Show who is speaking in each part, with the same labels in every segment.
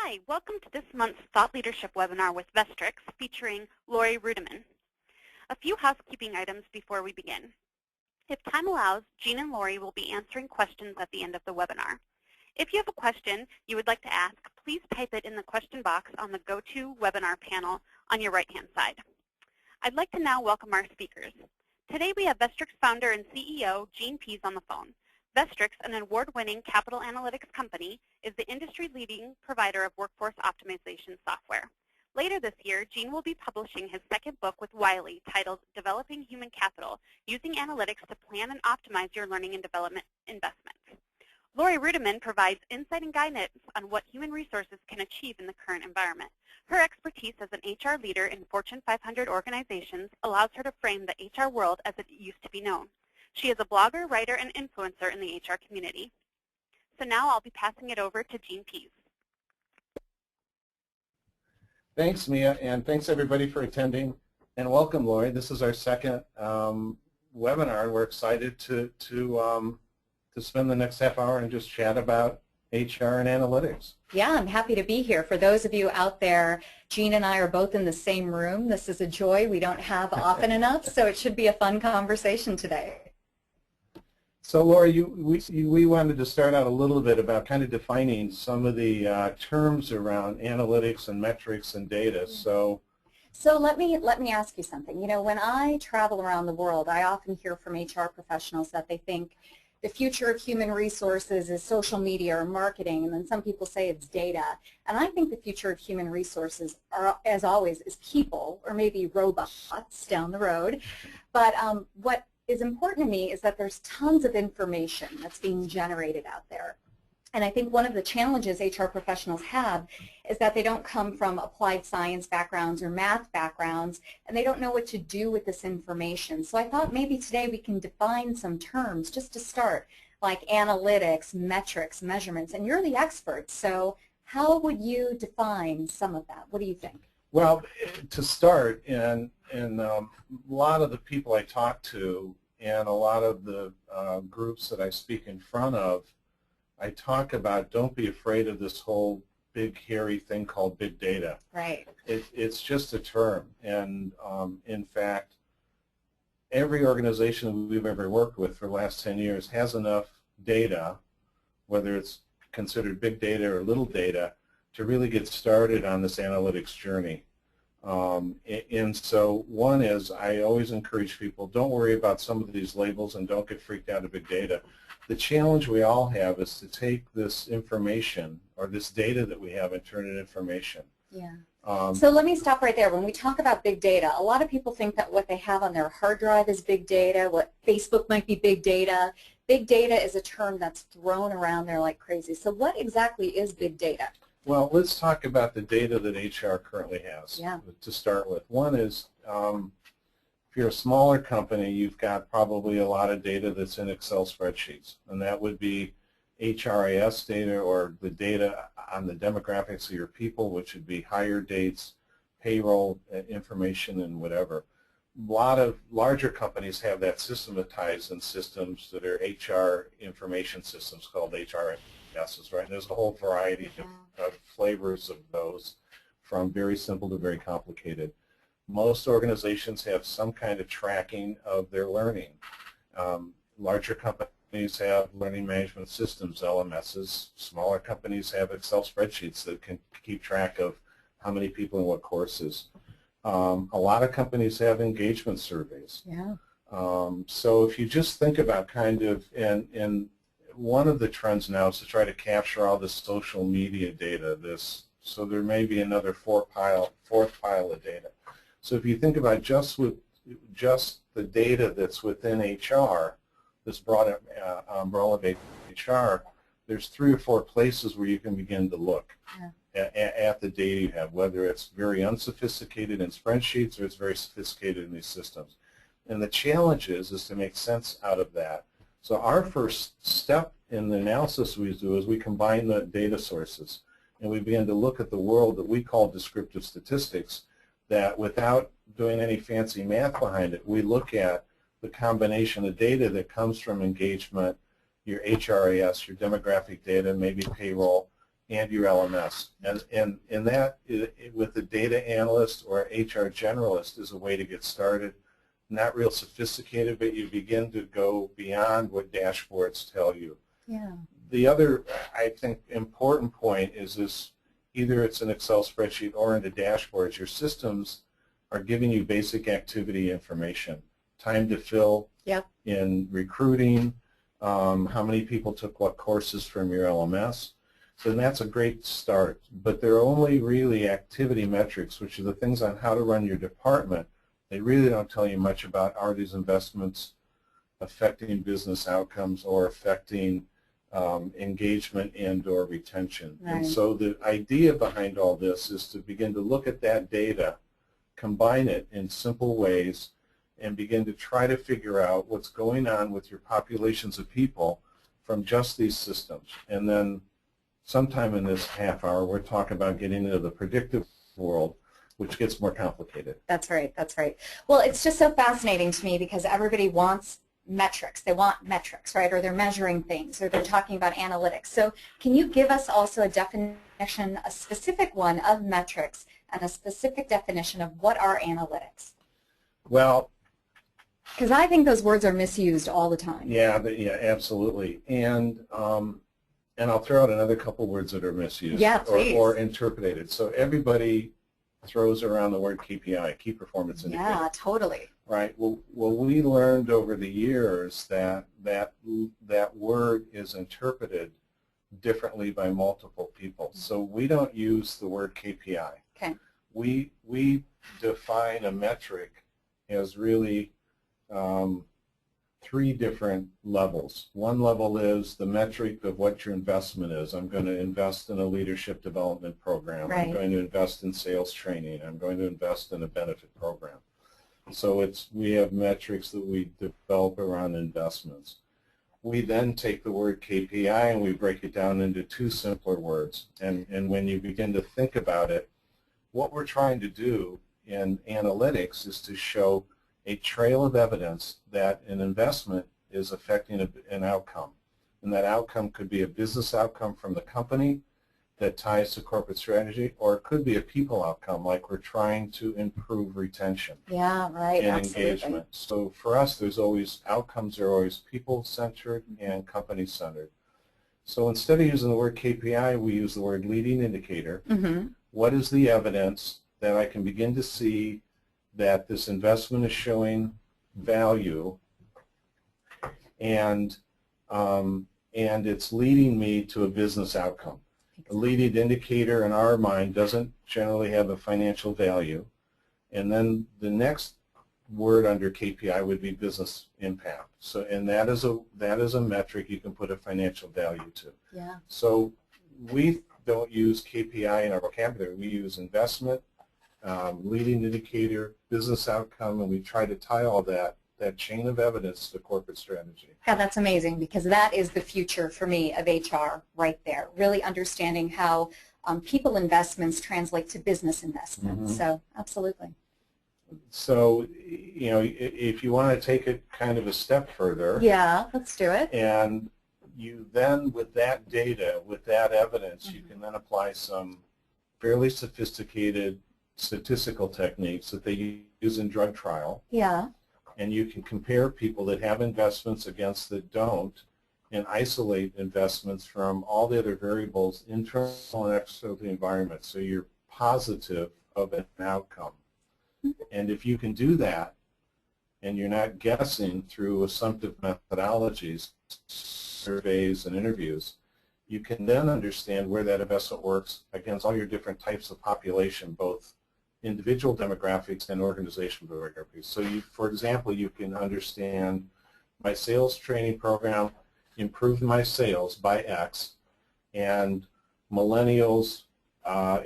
Speaker 1: Hi, welcome to this month's Thought Leadership webinar with Vestrics featuring Laurie Ruettimann. A few housekeeping items before we begin. If time allows, Gene and Laurie will be answering questions at the end of the webinar. If you have a question you would like to ask, please type it in the question box on the GoToWebinar panel on your right-hand side. I'd like to now welcome our speakers. Today we have Vestrics founder and CEO Gene Pease on the phone. Vestrics, an award-winning capital analytics company, is the industry-leading provider of workforce optimization software. Later this year, Gene will be publishing his second book with Wiley titled Developing Human Capital, Using Analytics to Plan and Optimize Your Learning and Development Investments. Laurie Ruettimann provides insight and guidance on what human resources can achieve in the current environment. Her expertise as an HR leader in Fortune 500 organizations allows her to frame the HR world as it used to be known. She is a blogger, writer, and influencer in the HR community. So now I'll be passing it over to Gene Pease.
Speaker 2: Thanks, Mia, and thanks everybody for attending. And welcome, Laurie. This is our second webinar. We're excited to spend the next half hour and just chat about HR and analytics.
Speaker 3: Yeah, I'm happy to be here. For those of you out there, Gene and I are both in the same room. This is a joy we don't have often enough, so it should be a fun conversation today.
Speaker 2: So, Laurie, we wanted to start out a little bit about kind of defining some of the terms around analytics and metrics and data. So
Speaker 3: let me ask you something. You know, when I travel around the world, I often hear from HR professionals that they think the future of human resources is social media or marketing, and then some people say it's data. And I think the future of human resources, are, as always, is people, or maybe robots down the road. But what is important to me is that there's tons of information that's being generated out there. And I think one of the challenges HR professionals have is that they don't come from applied science backgrounds or math backgrounds, and they don't know what to do with this information. So I thought maybe today we can define some terms just to start, like analytics, metrics, measurements, and you're the expert. So how would you define some of that? What do you think?
Speaker 2: Well, to start, and a lot of the people I talk to and a lot of the groups that I speak in front of, I talk about don't be afraid of this whole big, hairy thing called big data.
Speaker 3: Right.
Speaker 2: It's just a term. And in fact, every organization we've ever worked with for the last 10 years has enough data, whether it's considered big data or little data, to really get started on this analytics journey. And so one is, I always encourage people, don't worry about some of these labels and don't get freaked out of big data. The challenge we all have is to take this information or this data that we have and turn it into information.
Speaker 3: Yeah. So let me stop right there. When we talk about big data, a lot of people think that what they have on their hard drive is big data, what Facebook might be big data. Big data is a term that's thrown around there like crazy. So what exactly is big data?
Speaker 2: Well, let's talk about the data that HR currently has to start with. One is, if you're a smaller company, you've got probably a lot of data that's in Excel spreadsheets, and that would be HRIS data, or the data on the demographics of your people, which would be hire dates, payroll information, and whatever. A lot of larger companies have that systematized in systems that are HR information systems called HRISs, right? And there's a whole variety of flavors of those, from very simple to very complicated. Most organizations have some kind of tracking of their learning. Larger companies have learning management systems, LMSs. Smaller companies have Excel spreadsheets that can keep track of how many people in what courses. A lot of companies have engagement surveys.
Speaker 3: Yeah.
Speaker 2: So if you just think about kind of, and one of the trends now is to try to capture all this social media data. So there may be another fourth pile of data. So if you think about just the data that's within HR, this broad umbrella of HR, there's 3 or 4 places where you can begin to look at the data you have, whether it's very unsophisticated in spreadsheets or it's very sophisticated in these systems. And the challenge is to make sense out of that. So our first step in the analysis we do is we combine the data sources, and we begin to look at the world that we call descriptive statistics, that without doing any fancy math behind it, we look at the combination of data that comes from engagement, your HRIS, your demographic data, maybe payroll, and your LMS. And that, with a data analyst or HR generalist, is a way to get started. Not real sophisticated, but you begin to go beyond what dashboards tell you.
Speaker 3: Yeah.
Speaker 2: The other, I think, important point is this: either it's an Excel spreadsheet or in the dashboards, your systems are giving you basic activity information. Time to fill in recruiting, how many people took what courses from your LMS. So that's a great start. But they're only really activity metrics, which are the things on how to run your department. They really don't tell you much about, are these investments affecting business outcomes or affecting engagement and or retention.
Speaker 3: Right.
Speaker 2: And so the idea behind all this is to begin to look at that data, combine it in simple ways, and begin to try to figure out what's going on with your populations of people from just these systems. And then sometime in this half hour, we're talking about getting into the predictive world, which gets more complicated.
Speaker 3: That's right, that's right. Well, it's just so fascinating to me because everybody wants metrics. They want metrics, right? Or they're measuring things, or they're talking about analytics. So can you give us also a definition, a specific one of metrics, and a specific definition of what are analytics?
Speaker 2: Well,
Speaker 3: because I think those words are misused all the time.
Speaker 2: Yeah, absolutely. And I'll throw out another couple words that are misused or interpreted. So everybody throws around the word KPI, key performance indicator.
Speaker 3: Yeah, totally.
Speaker 2: Right. Well, we learned over the years that word is interpreted differently by multiple people. So we don't use the word KPI.
Speaker 3: Okay.
Speaker 2: We define a metric as really three different levels. One level is the metric of what your investment is. I'm going to invest in a leadership development program.
Speaker 3: Right.
Speaker 2: I'm going to invest in sales training. I'm going to invest in a benefit program. So we have metrics that we develop around investments. We then take the word KPI and we break it down into two simpler words. And when you begin to think about it, what we're trying to do in analytics is to show a trail of evidence that an investment is affecting an outcome. And that outcome could be a business outcome from the company that ties to corporate strategy, or it could be a people outcome, like we're trying to improve retention
Speaker 3: and
Speaker 2: engagement. So for us, there's always outcomes are always people-centered and company-centered. So instead of using the word KPI, we use the word leading indicator.
Speaker 3: Mm-hmm.
Speaker 2: What is the evidence that I can begin to see that this investment is showing value, and it's leading me to a business outcome? A leading indicator in our mind doesn't generally have a financial value. And then the next word under KPI would be business impact. So, and that is a metric you can put a financial value to.
Speaker 3: Yeah.
Speaker 2: So we don't use KPI in our vocabulary. We use investment, leading indicator, business outcome, and we try to tie all that chain of evidence to corporate strategy.
Speaker 3: Yeah, that's amazing, because that is the future for me of HR right there, really understanding how people investments translate to business investments. Mm-hmm. So absolutely.
Speaker 2: So, you know, if you want to take it kind of a step further.
Speaker 3: Yeah, let's do it.
Speaker 2: And you then, with that data, with that evidence, mm-hmm. you can then apply some fairly sophisticated statistical techniques that they use in drug trial.
Speaker 3: Yeah.
Speaker 2: And you can compare people that have investments against that don't, and isolate investments from all the other variables, internal and external to the environment, so you're positive of an outcome. Mm-hmm. And if you can do that, and you're not guessing through assumptive methodologies, surveys, and interviews, you can then understand where that investment works against all your different types of population, both individual demographics and organizational demographics. So you, for example, you can understand my sales training program improved my sales by X, and millennials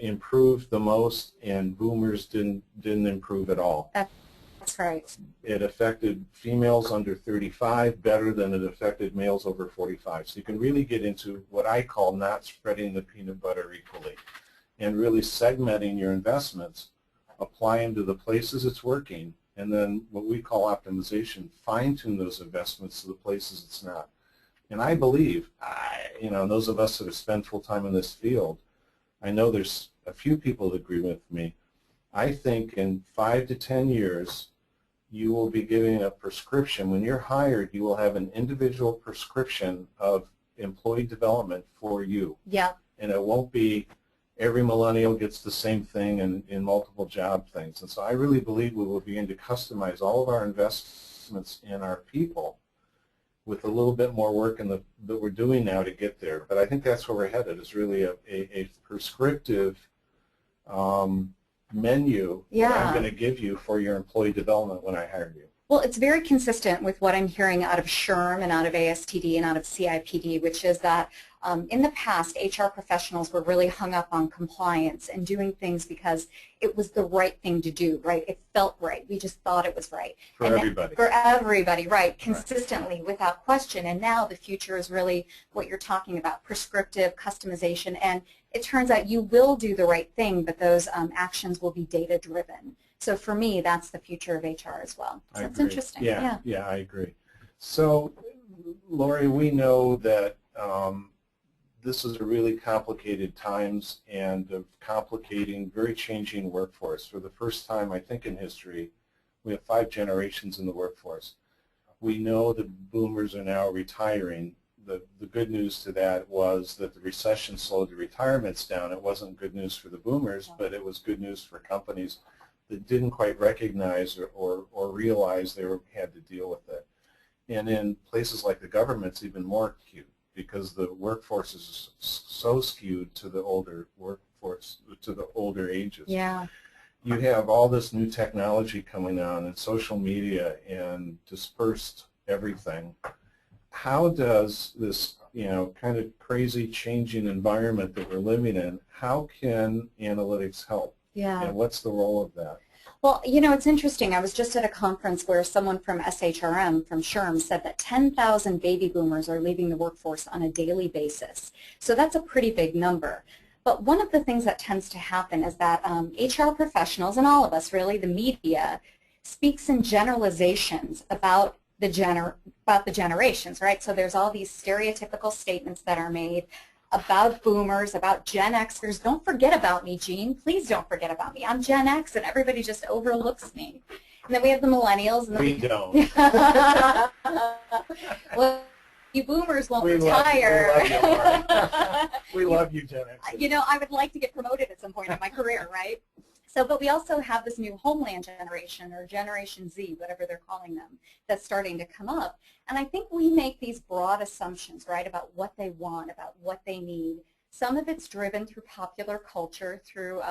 Speaker 2: improved the most, and boomers didn't improve at all.
Speaker 3: That's right.
Speaker 2: It affected females under 35 better than it affected males over 45. So you can really get into what I call not spreading the peanut butter equally, and really segmenting your investments, apply them to the places it's working, and then what we call optimization, fine-tune those investments to the places it's not. And I believe, you know, those of us that have spent full time in this field, I know there's a few people that agree with me. I think in 5 to 10 years, you will be giving a prescription. When you're hired, you will have an individual prescription of employee development for you.
Speaker 3: Yeah.
Speaker 2: And it won't be every millennial gets the same thing in multiple job things. And so I really believe we will begin to customize all of our investments in our people with a little bit more work that we're doing now to get there. But I think that's where we're headed, is really a prescriptive menu that I'm going to give you for your employee development when I hire you.
Speaker 3: Well, it's very consistent with what I'm hearing out of SHRM and out of ASTD and out of CIPD, which is that in the past, HR professionals were really hung up on compliance and doing things because it was the right thing to do, right? It felt right. We just thought it was right.
Speaker 2: For everybody.
Speaker 3: For everybody, right, consistently, without question. And now the future is really what you're talking about, prescriptive, customization, and it turns out you will do the right thing, but those actions will be data-driven. So for me, that's the future of HR as well. So that's interesting.
Speaker 2: Yeah, I agree. So, Laurie, we know that this is a really complicated times and of complicating, very changing workforce. For the first time, I think, in history, we have 5 generations in the workforce. We know that boomers are now retiring. The good news to that was that the recession slowed the retirements down. It wasn't good news for the boomers, but it was good news for companies that didn't quite recognize or realize they had to deal with it. And in places like the government, it's even more acute because the workforce is so skewed to the older workforce, to the older ages.
Speaker 3: Yeah.
Speaker 2: You have all this new technology coming on and social media and dispersed everything. How does this, you know, kind of crazy changing environment that we're living in, how can analytics help?
Speaker 3: Yeah.
Speaker 2: And what's the role of that?
Speaker 3: Well, you know, it's interesting. I was just at a conference where someone from SHRM, from SHRM, said that 10,000 baby boomers are leaving the workforce on a daily basis. So that's a pretty big number. But one of the things that tends to happen is that HR professionals, and all of us really, the media, speaks in generalizations about the generations, right? So there's all these stereotypical statements that are made about boomers, about Gen Xers. Don't forget about me, Gene. Please don't forget about me. I'm Gen X, and everybody just overlooks me. And then we have the millennials. And
Speaker 2: we don't.
Speaker 3: Well, you boomers won't retire.
Speaker 2: We love you, Gen Xers.
Speaker 3: You know, I would like to get promoted at some point in my career, right? So, but we also have this new homeland generation, or Generation Z, whatever they're calling them, that's starting to come up. And I think we make these broad assumptions, right, about what they want, about what they need. Some of it's driven through popular culture, through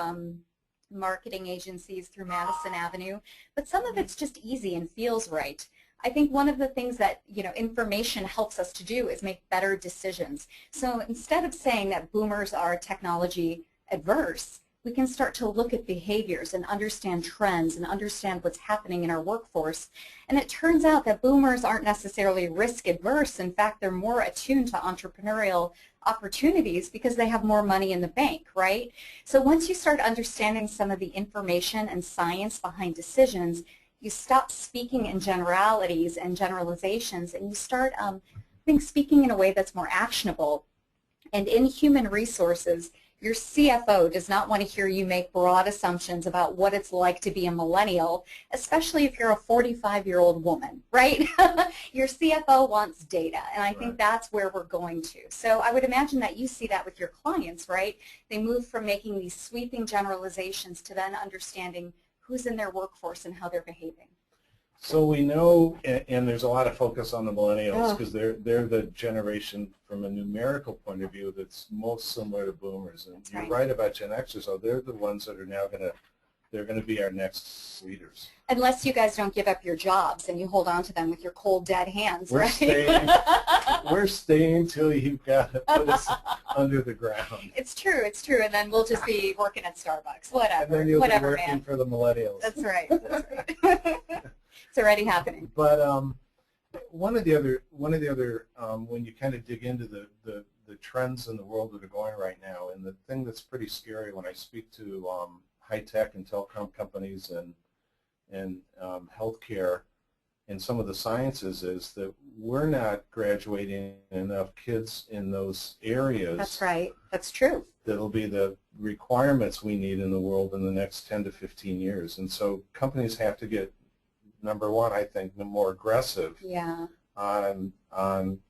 Speaker 3: marketing agencies, through Madison Avenue, but some of it's just easy and feels right. I think one of the things that, you know, information helps us to do is make better decisions. So instead of saying that boomers are technology adverse, we can start to look at behaviors and understand trends and understand what's happening in our workforce. And it turns out that boomers aren't necessarily risk adverse. In fact, they're more attuned to entrepreneurial opportunities because they have more money in the bank, right? So once you start understanding some of the information and science behind decisions, you stop speaking in generalities and generalizations, and you start I think speaking in a way that's more actionable. And in human resources, your CFO does not want to hear you make broad assumptions about what it's like to be a millennial, especially if you're a 45-year-old woman, right? Your CFO wants data, and I think that's where we're going to. So I would imagine that you see that with your clients, right? They move from making these sweeping generalizations to then understanding who's in their workforce and how they're behaving.
Speaker 2: So we know, and there's a lot of focus on the millennials because they're the generation from a numerical point of view that's most similar to boomers. And you're right about Gen Xers, so they're the ones that are now they're going to be our next leaders.
Speaker 3: Unless you guys don't give up your jobs and you hold on to them with your cold, dead hands,
Speaker 2: we're
Speaker 3: right?
Speaker 2: We're staying till you've got to put us under the ground.
Speaker 3: It's true, and then we'll just be working at Starbucks, whatever.
Speaker 2: And then you'll
Speaker 3: be
Speaker 2: working for the millennials.
Speaker 3: That's right. It's already happening.
Speaker 2: But one of the other when you kind of dig into the trends in the world that are going right now, and the thing that's pretty scary when I speak to high tech and telecom companies and healthcare in some of the sciences is that we're not graduating enough kids in those areas.
Speaker 3: That's right. That's true.
Speaker 2: That'll be the requirements we need in the world in the next 10 to 15 years. And so companies have to get, number one, I think, more aggressive on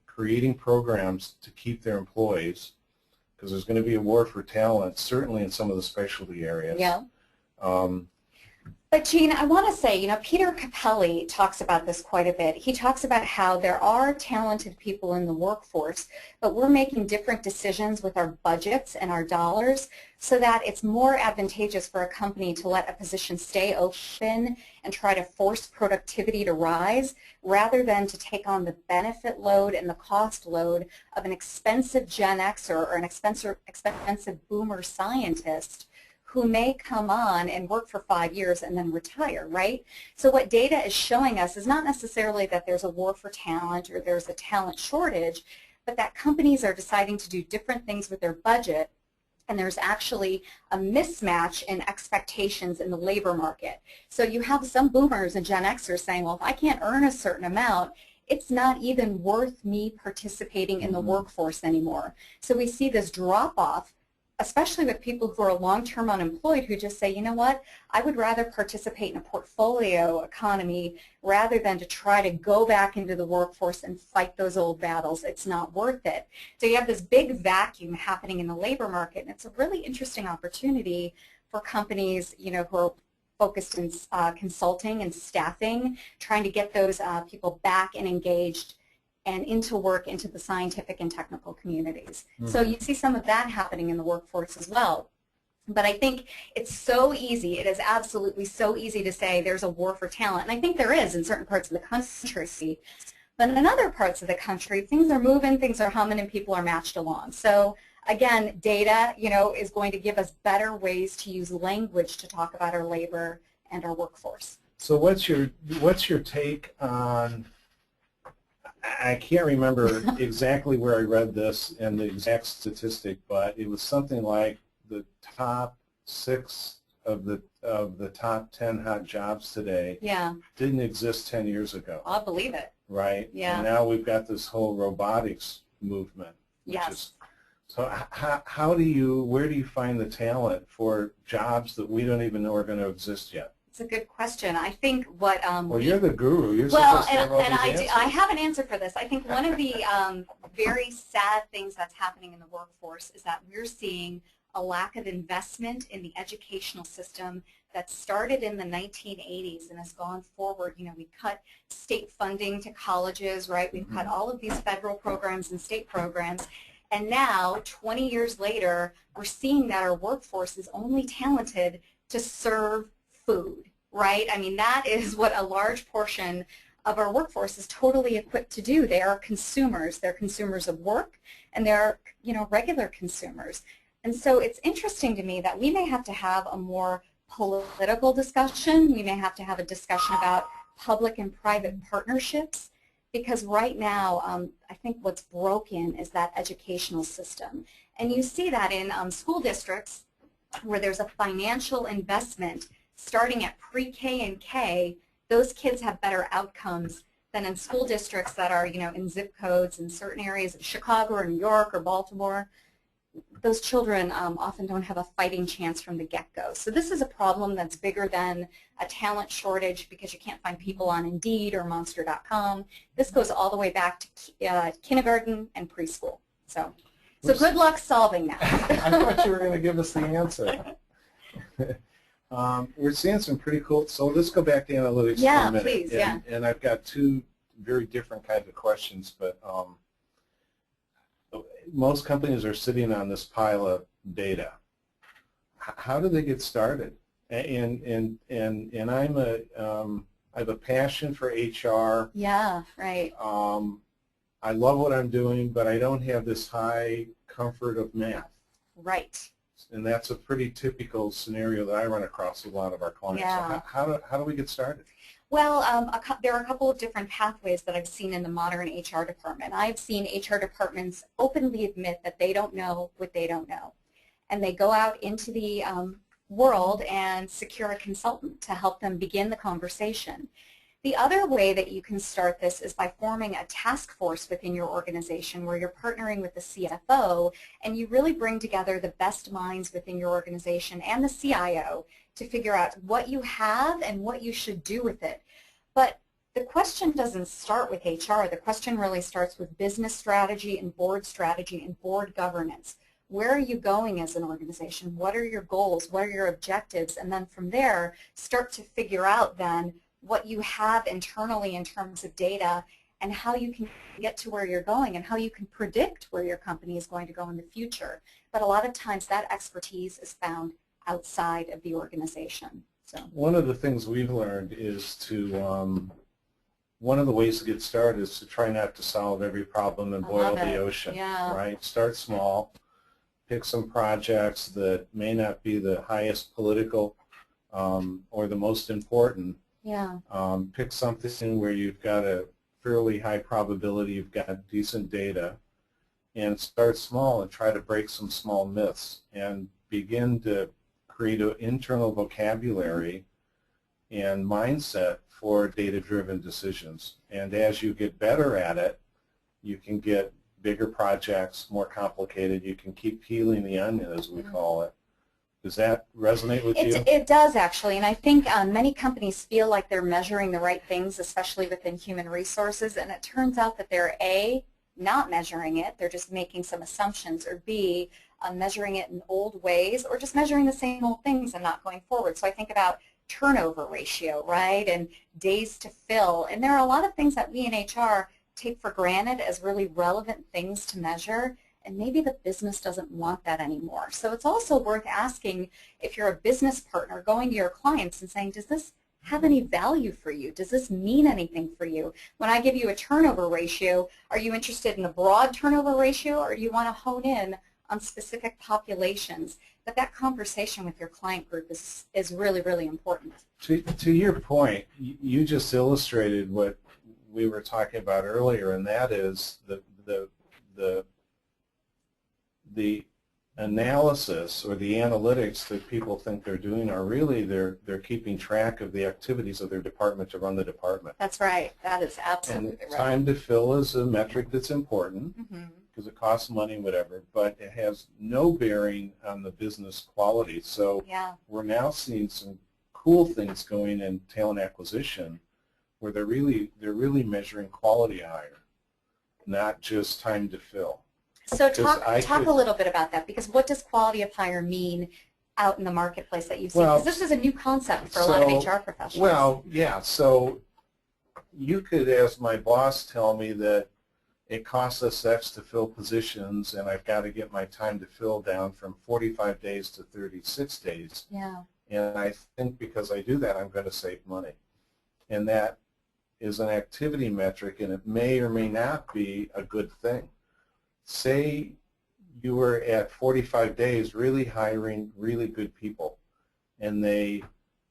Speaker 2: creating programs to keep their employees, because there's going to be a war for talent, certainly in some of the specialty areas.
Speaker 3: Yeah. But Gene, I want to say, Peter Capelli talks about this quite a bit. He talks about how there are talented people in the workforce, but we're making different decisions with our budgets and our dollars so that it's more advantageous for a company to let a position stay open and try to force productivity to rise rather than to take on the benefit load and the cost load of an expensive Gen Xer or an expensive boomer scientist who may come on and work for 5 years and then retire, right? So what data is showing us is not necessarily that there's a war for talent or there's a talent shortage, but that companies are deciding to do different things with their budget, and there's actually a mismatch in expectations in the labor market. So you have some boomers and Gen Xers saying, well, if I can't earn a certain amount, it's not even worth me participating in the workforce anymore. So we see this drop-off, especially with people who are long-term unemployed who just say, you know what, I would rather participate in a portfolio economy rather than to try to go back into the workforce and fight those old battles. It's not worth it. So you have this big vacuum happening in the labor market, and it's a really interesting opportunity for companies, who are focused in consulting and staffing, trying to get those people back and engaged and into work, into the scientific and technical communities. So you see some of that happening in the workforce as well. But I think it's so easy, it is absolutely so easy to say there's a war for talent, and I think there is in certain parts of the country. But in other parts of the country, things are moving, things are humming, and people are matched along. So again, data, is going to give us better ways to use language to talk about our labor and our workforce.
Speaker 2: So what's your take on, I can't remember exactly where I read this and the exact statistic, but it was something like the top 6 of the top 10 hot jobs today didn't exist 10 years ago.
Speaker 3: I'll believe it.
Speaker 2: Right?
Speaker 3: Yeah.
Speaker 2: And now we've got this whole robotics movement. So where do you find the talent for jobs that we don't even know are going to exist yet?
Speaker 3: It's a good question. I think what
Speaker 2: well, you're the guru. You're
Speaker 3: supposed
Speaker 2: to have all these answers.
Speaker 3: I have an answer for this. I think one of the very sad things that's happening in the workforce is that we're seeing a lack of investment in the educational system that started in the 1980s and has gone forward. We cut state funding to colleges, right? We've cut all of these federal programs and state programs. And now, 20 years later, we're seeing that our workforce is only talented to serve food, right? I mean, that is what a large portion of our workforce is totally equipped to do. They are consumers. They're consumers of work, and they're, regular consumers. And so it's interesting to me that we may have to have a more political discussion. We may have to have a discussion about public and private partnerships, because right now, I think what's broken is that educational system. And you see that in school districts where there's a financial investment starting at pre-K and K. Those kids have better outcomes than in school districts that are, in zip codes in certain areas of Chicago or New York or Baltimore. Those children often don't have a fighting chance from the get-go. So this is a problem that's bigger than a talent shortage because you can't find people on Indeed or Monster.com. This goes all the way back to kindergarten and preschool. So good luck solving that.
Speaker 2: I thought you were going to give us the answer. We're seeing some pretty cool, so let's go back to analytics for a minute.
Speaker 3: Please,
Speaker 2: and I've got 2 very different kinds of questions, but most companies are sitting on this pile of data. How do they get started? And I have a passion for HR.
Speaker 3: Yeah, right.
Speaker 2: I love what I'm doing, but I don't have this high comfort of math.
Speaker 3: Right.
Speaker 2: And that's a pretty typical scenario that I run across with a lot of our clients.
Speaker 3: Yeah.
Speaker 2: So how do we get started?
Speaker 3: Well, there are a couple of different pathways that I've seen in the modern HR department. I've seen HR departments openly admit that they don't know what they don't know. And they go out into the world and secure a consultant to help them begin the conversation. The other way that you can start this is by forming a task force within your organization where you're partnering with the CFO and you really bring together the best minds within your organization and the CIO to figure out what you have and what you should do with it. But the question doesn't start with HR. The question really starts with business strategy and board governance. Where are you going as an organization? What are your goals? What are your objectives? And then from there, start to figure out then what you have internally in terms of data and how you can get to where you're going and how you can predict where your company is going to go in the future. But a lot of times that expertise is found outside of the organization. So
Speaker 2: one of the things we've learned is to, one of the ways to get started is to try not to solve every problem and boil the ocean, right? Start small, pick some projects that may not be the highest political or the most important. Pick something where you've got a fairly high probability, you've got decent data, and start small and try to break some small myths and begin to create an internal vocabulary and mindset for data-driven decisions. And as you get better at it, you can get bigger projects, more complicated. You can keep peeling the onion, as we call it. Does that resonate with you?
Speaker 3: It does, actually, and I think many companies feel like they're measuring the right things, especially within human resources, and it turns out that they're A, not measuring it, they're just making some assumptions, or B, measuring it in old ways, or just measuring the same old things and not going forward. So I think about turnover ratio, right, and days to fill, and there are a lot of things that we in HR take for granted as really relevant things to measure, and maybe the business doesn't want that anymore. So it's also worth asking, if you're a business partner, going to your clients and saying, does this have any value for you? Does this mean anything for you? When I give you a turnover ratio, are you interested in a broad turnover ratio, or do you want to hone in on specific populations? But that conversation with your client group is really, really important.
Speaker 2: To your point, you just illustrated what we were talking about earlier, and that is the analysis or the analytics that people think they're doing are really they're keeping track of the activities of their department to run the department.
Speaker 3: That's right. That is absolutely
Speaker 2: and
Speaker 3: right.
Speaker 2: Time to fill is a metric that's important because it costs money, whatever, but it has no bearing on the business quality. So we're now seeing some cool things going in talent acquisition where they're really measuring quality hire, not just time to fill.
Speaker 3: So talk a little bit about that, because what does quality of hire mean out in the marketplace that you've seen? Because this is a new concept for a lot of HR professionals.
Speaker 2: Well, yeah, so you could, as my boss, tell me that it costs us X to fill positions and I've got to get my time to fill down from 45 days to 36 days.
Speaker 3: Yeah.
Speaker 2: And I think because I do that, I'm going to save money. And that is an activity metric, and it may or may not be a good thing. Say you were at 45 days really hiring really good people, and they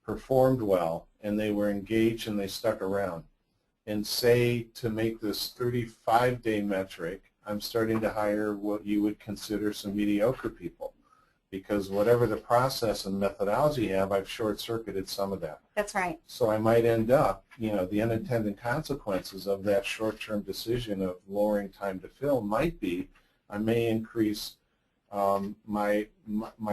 Speaker 2: performed well, and they were engaged, and they stuck around. And say to make this 35-day metric, I'm starting to hire what you would consider some mediocre people, because whatever the process and methodology you have, I've short-circuited some of that.
Speaker 3: That's right.
Speaker 2: So I might end up, the unintended consequences of that short-term decision of lowering time to fill might be I may increase my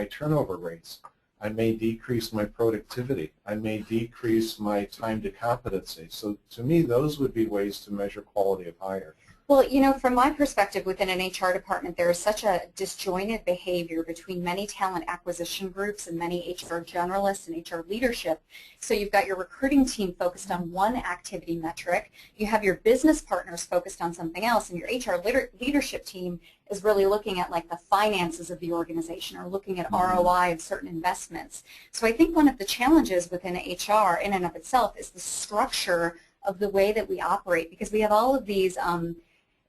Speaker 2: turnover rates. I may decrease my productivity. I may decrease my time to competency. So to me, those would be ways to measure quality of hire.
Speaker 3: Well, from my perspective within an HR department, there is such a disjointed behavior between many talent acquisition groups and many HR generalists and HR leadership. So you've got your recruiting team focused on one activity metric, you have your business partners focused on something else, and your HR leadership team is really looking at like the finances of the organization or looking at ROI of certain investments. So I think one of the challenges within HR in and of itself is the structure of the way that we operate, because we have all of these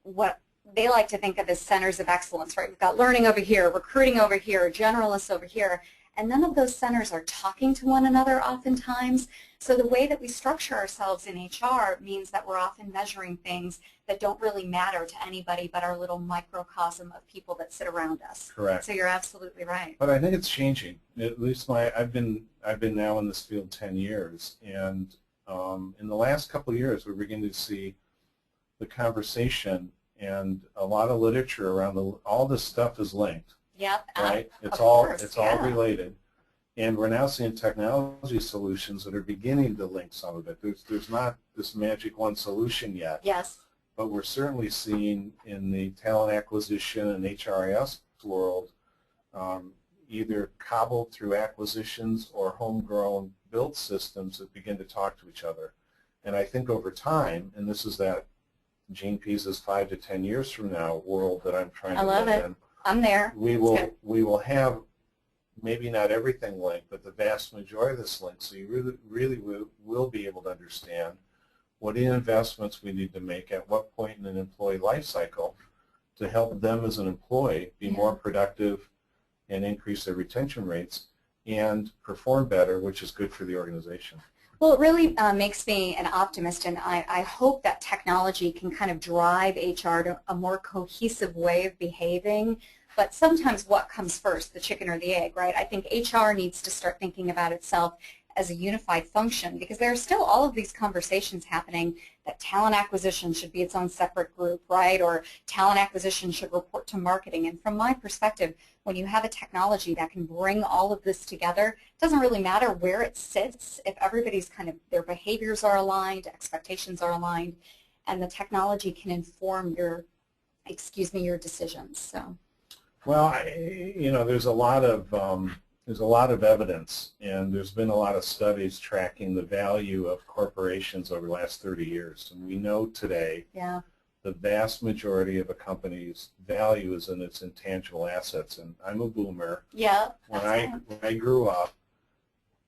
Speaker 3: what they like to think of as centers of excellence, right? We've got learning over here, recruiting over here, generalists over here, and none of those centers are talking to one another oftentimes. So the way that we structure ourselves in HR means that we're often measuring things that don't really matter to anybody but our little microcosm of people that sit around us.
Speaker 2: Correct.
Speaker 3: So you're absolutely right.
Speaker 2: But I think it's changing. At least I've been now in this field 10 years, and in the last couple of years, we're beginning to see the conversation and a lot of literature around all this stuff is linked.
Speaker 3: Yep.
Speaker 2: Right? It's all related. And we're now seeing technology solutions that are beginning to link some of it. There's not this magic one solution yet.
Speaker 3: Yes.
Speaker 2: But we're certainly seeing in the talent acquisition and HRIS world either cobbled through acquisitions or homegrown built systems that begin to talk to each other. And I think over time, and this is that Gene Pease's 5 to 10 years from now world that I'm trying to live in.
Speaker 3: I'm there.
Speaker 2: We will have maybe not everything linked, but the vast majority of this linked. So you really will be able to understand what investments we need to make at what point in an employee life cycle to help them as an employee be more productive and increase their retention rates and perform better, which is good for the organization.
Speaker 3: Well, it really makes me an optimist, and I hope that technology can kind of drive HR to a more cohesive way of behaving. But sometimes what comes first, the chicken or the egg, right? I think HR needs to start thinking about itself as a unified function, because there are still all of these conversations happening that talent acquisition should be its own separate group, right? Or talent acquisition should report to marketing. And from my perspective, when you have a technology that can bring all of this together, it doesn't really matter where it sits if everybody's kind of, their behaviors are aligned, expectations are aligned, and the technology can inform your, your decisions. So.
Speaker 2: Well, there's a lot of evidence, and there's been a lot of studies tracking the value of corporations over the last 30 years. And we know today the vast majority of a company's value is in its intangible assets. And I'm a boomer.
Speaker 3: Yeah.
Speaker 2: When I grew up,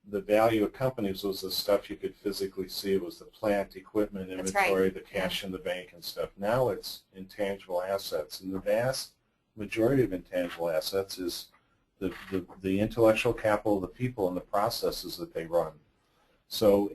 Speaker 2: the value of companies was the stuff you could physically see. It was the plant, equipment, inventory, the cash in the bank and stuff. Now it's intangible assets. And the vast majority of intangible assets is the intellectual capital of the people and the processes that they run. So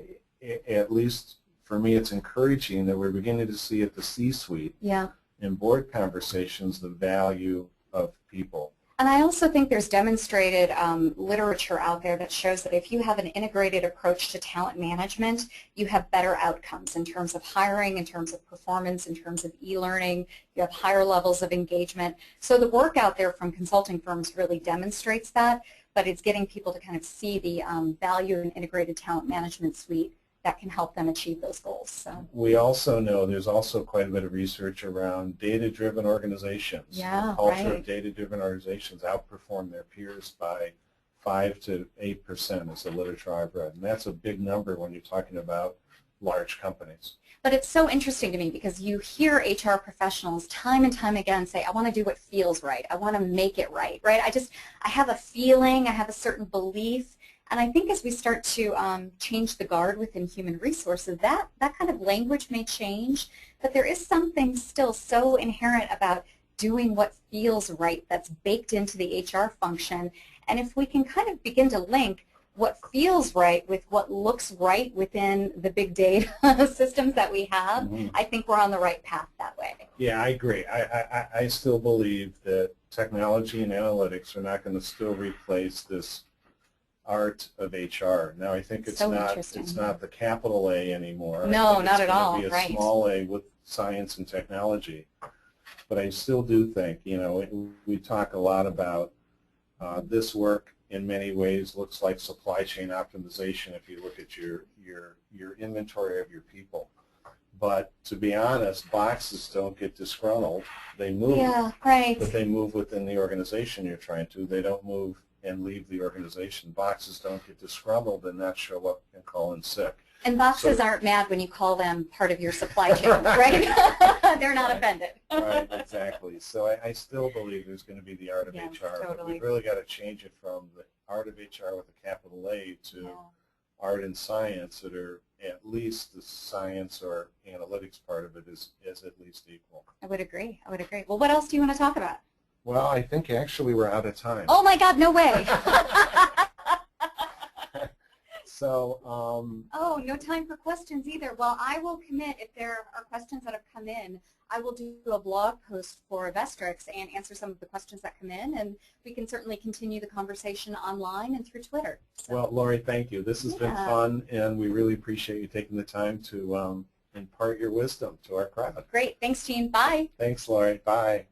Speaker 2: at least for me, it's encouraging that we're beginning to see at the C-suite in board conversations the value of people.
Speaker 3: And I also think there's demonstrated literature out there that shows that if you have an integrated approach to talent management, you have better outcomes in terms of hiring, in terms of performance, in terms of e-learning. You have higher levels of engagement. So the work out there from consulting firms really demonstrates that, but it's getting people to kind of see the value of an integrated talent management suite that can help them achieve those goals. So we
Speaker 2: also know there's also quite a bit of research around data-driven organizations.
Speaker 3: Yeah,
Speaker 2: the culture of data-driven organizations outperform their peers by 5 to 8% is the literature I've read. And that's a big number when you're talking about large companies.
Speaker 3: But it's so interesting to me because you hear HR professionals time and time again say, I want to do what feels right. I want to make it right, right? I have a feeling, I have a certain belief. And I think as we start to change the guard within human resources, that kind of language may change, but there is something still so inherent about doing what feels right that's baked into the HR function. And if we can kind of begin to link what feels right with what looks right within the big data systems that we have, I think we're on the right path that way.
Speaker 2: Yeah, I agree. I still believe that technology and analytics are not going to still replace this art of HR. Now I think it's not the capital A anymore.
Speaker 3: No, not at all.
Speaker 2: It's going to be a small a with science and technology. But I still do think, we talk a lot about this work in many ways looks like supply chain optimization if you look at your inventory of your people. But to be honest, boxes don't get disgruntled. They move.
Speaker 3: Yeah, right.
Speaker 2: But they move within the organization you're trying to. They don't move and leave the organization. Boxes don't get disgruntled and not show up and call in sick.
Speaker 3: And boxes aren't mad when you call them part of your supply chain, right? They're not offended.
Speaker 2: Right, exactly. So I still believe there's going to be the art of HR.
Speaker 3: Totally.
Speaker 2: But we've really got to change it from the art of HR with a capital A to art and science that are at least the science or analytics part of it is at least equal.
Speaker 3: I would agree. Well, what else do you want to talk about?
Speaker 2: Well, I think actually we're out of time.
Speaker 3: Oh my God, no way.
Speaker 2: So,
Speaker 3: oh, no time for questions either. Well, I will commit, if there are questions that have come in, I will do a blog post for Vestrics and answer some of the questions that come in, and we can certainly continue the conversation online and through Twitter. So.
Speaker 2: Well, Laurie, thank you. This has been fun, and we really appreciate you taking the time to impart your wisdom to our crowd.
Speaker 3: Great. Thanks, Gene. Bye.
Speaker 2: Thanks, Laurie. Bye.